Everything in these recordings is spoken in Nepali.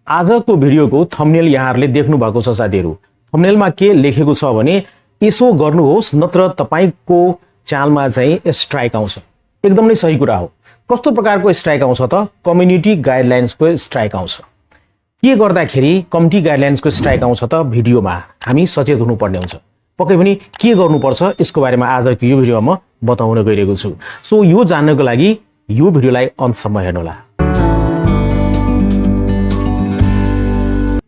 आजको भिडियोको थम्बनेल यहाँहरूले देख्नु भएको छ साथीहरु। थम्बनेलमा के लेखेको छ भने यसो गर्नुहोस् नत्र तपाईको च्यानलमा चाहिँ स्ट्राइक आउँछ। एकदम नै सही कुरा हो। कस्तो प्रकारको स्ट्राइक आउँछ त? कम्युनिटी गाइडलाइन्सको स्ट्राइक आउँछ। के गर्दाखेरि कम्युनिटी गाइडलाइन्सको स्ट्राइक आउँछ त? भिडियोमा हामी सचेत हुनुपर्ने हुन्छ। पक्कै पनि के गर्नुपर्छ यसको बारेमा आजको यो भिडियोमा म बताउन गइरहेको छु। सो यो जान्नको लागि यो भिडियोलाई अन्तसम्म हेर्नुहोला।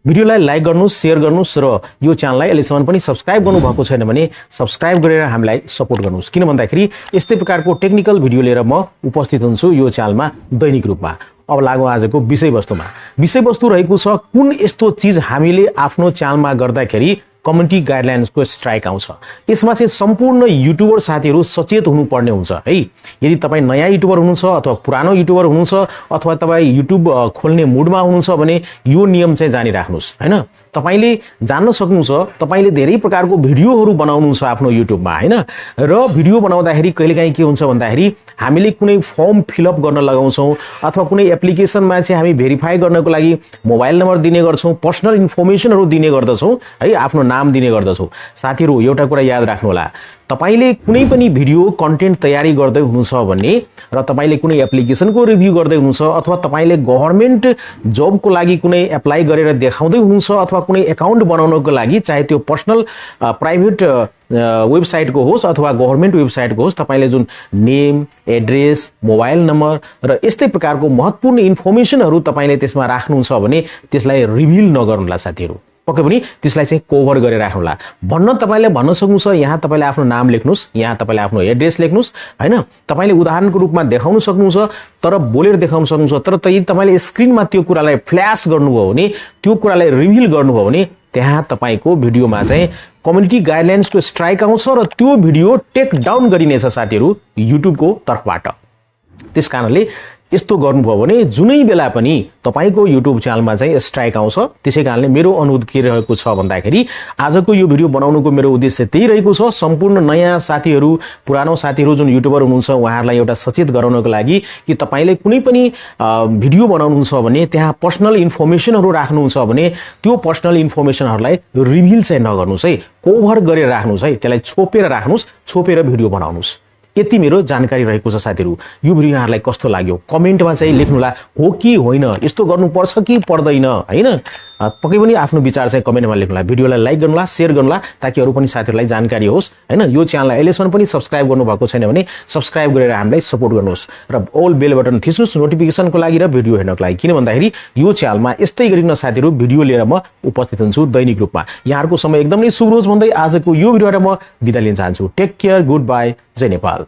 भिडियोलाई लाइक गर्नुस्, शेयर गर्नुस् र यो च्यानललाई अहिलेसम्म पनि सब्स्क्राइब गर्नु भएको छैन भने सब्स्क्राइब गरेर हामीलाई सपोर्ट गर्नुस्। किन भन्दाखेरि यस्तै प्रकारको टेक्निकल भिडियो लिएर म उपस्थित हुन्छु यो च्यानलमा दैनिक रूपमा। अब लागौं आजको विषयवस्तुमा। विषयवस्तु रहेको छ कुन यस्तो चीज हामीले आफ्नो च्यानलमा गर्दाखेरि कम्युनिटी गाइडलाइन्सको स्ट्राइक आउँछ। यसमा चाहिँ सम्पूर्ण युट्युबर साथीहरु सचेत हुनुपर्ने हुन्छ है। यदि तपाई नयाँ युट्युबर हुनुहुन्छ अथवा पुरानो युट्युबर हुनुहुन्छ अथवा तपाई युट्युब खोल्ने मुडमा हुनुहुन्छ भने यो नियम चाहिँ जानिराख्नुस् हैन। तपाईले जान्न सक्नुहुन्छ तपाईले धेरै प्रकारको भिडियोहरु बनाउनुहुन्छ आफ्नो युट्युबमा हैन। र भिडियो बनाउँदाखेरि कहिलेकाहीँ के हुन्छ भन्दाखेरि हामीले कुनै फर्म फिलअप गर्न लगाउँछौं अथवा कुनै एप्लिकेसनमा चाहिँ हामी भेरिफाई गर्नको लागि मोबाइल नम्बर दिने गर्छौं, पर्सनल इन्फर्मेसनहरु दिने गर्दछौं है, आफ्नो नाम दिने गर्दछौं। साथीहरु एउटा कुरा याद राख्नु होला, तपाईले कुनै पनि भिडियो कन्टेन्ट तयारी गर्दै हुनुहुन्छ भने र तपाईले कुनै एप्लिकेसनको रिभ्यु गर्दै हुनुहुन्छ अथवा तपाईले गभर्नमेन्ट जबको लागि कुनै एप्लाई गरेर देखाउँदै हुनुहुन्छ अथवा कुनै अकाउन्ट बनाउनको लागि चाहे त्यो पर्सनल प्राइभेट वेबसाइटको होस् अथवा गभर्नमेन्ट वेबसाइटको होस्, तपाईले जुन नेम, एड्रेस, मोबाइल नम्बर र यस्तै प्रकारको महत्त्वपूर्ण इन्फर्मेसनहरु तपाईले त्यसमा राख्नुहुन्छ भने त्यसलाई रिभिल नगर्नुला साथीहरु। पक्कै पनि त्यसलाई चाहिँ कभर गरेर राख्नुला। भन्न तपाईले भन्न सक्नुहुन्छ यहाँ तपाईले आफ्नो नाम लेख्नुस्, यहाँ तपाईले आफ्नो एड्रेस लेख्नुस् हैन। तपाईले उदाहरणको रूपमा देखाउन सक्नुहुन्छ तर बोलेर देखाउन सक्नुहुन्छ। तर यदि तपाईले स्क्रिनमा त्यो कुरालाई फ्ल्याश गर्नुभयो भने, त्यो कुरालाई रिभिल गर्नुभयो भने त्यहाँ तपाईको भिडियोमा चाहिँ कम्युनिटी गाइडलाइन्सको स्ट्राइक आउँछ र त्यो भिडियो टेक डाउन गरिनेछ साथीहरु युट्युबको तर्फबाट। त्यसकारणले यस्तो गर्नुभयो भने जुनै बेला पनि तपाईको युट्युब च्यानलमा चाहिँ स्ट्राइक आउँछ। त्यसैकारणले मेरो अनुरोध के रहेको छ भन्दाखेरि आजको यो भिडियो बनाउनुको मेरो उद्देश्य त्यही रहेको छ। सम्पूर्ण नयाँ साथीहरु, पुरानो साथीहरु जुन युट्युबर हुनुहुन्छ उहाँहरुलाई एउटा सचेत गराउनको लागि कि तपाईले कुनै पनि भिडियो बनाउनुहुन्छ भने त्यहाँ पर्सनल इन्फर्मेसनहरु राख्नुहुन्छ भने त्यो पर्सनल इन्फर्मेसनहरुलाई रिभिल चाहिँ नगर्नुस् है, कभर गरेर राख्नुस् है। त्यसलाई छोपेर राख्नुस्, छोपेर भिडियो बनाउनुस्। यति मेरो जानकारी रहेको छ साथीहरु। यो भिडियो यहाँलाई कस्तो लाग्यो कमेन्टमा चाहिँ लेख्नुला, हो कि होइन, यस्तो गर्नुपर्छ कि पर्दैन हैन। पक्कै पनि आफ्नो विचार चाहिँ कमेन्टमा लेख्नुला। भिडियोलाई लाइक गर्नुला, शेयर गर्नुला ताकि अरु पनि साथीहरुलाई जानकारी होस् हैन। यो च्यानललाई अहिलेसम्म पनि सब्स्क्राइब गर्नु भएको छैन भने सब्स्क्राइब गरेर हामीलाई सपोर्ट गर्नुहोस् र ऑल बेल बटन थिच्नुस् नोटिफिकेसनको लागि र भिडियो हेर्नको लागि। किन भन्दाखेरि यो च्यानलमा यस्तै गरिकन साथीहरु भिडियो लिएर म उपस्थित हुन्छु दैनिक रूपमा। यहाँहरुको समय एकदमै शुभ होस् भन्दै आजको यो भिडियोबाट म बिदा लिन चाहन्छु। टेक केयर, गुड बाइ, जय नेपाल।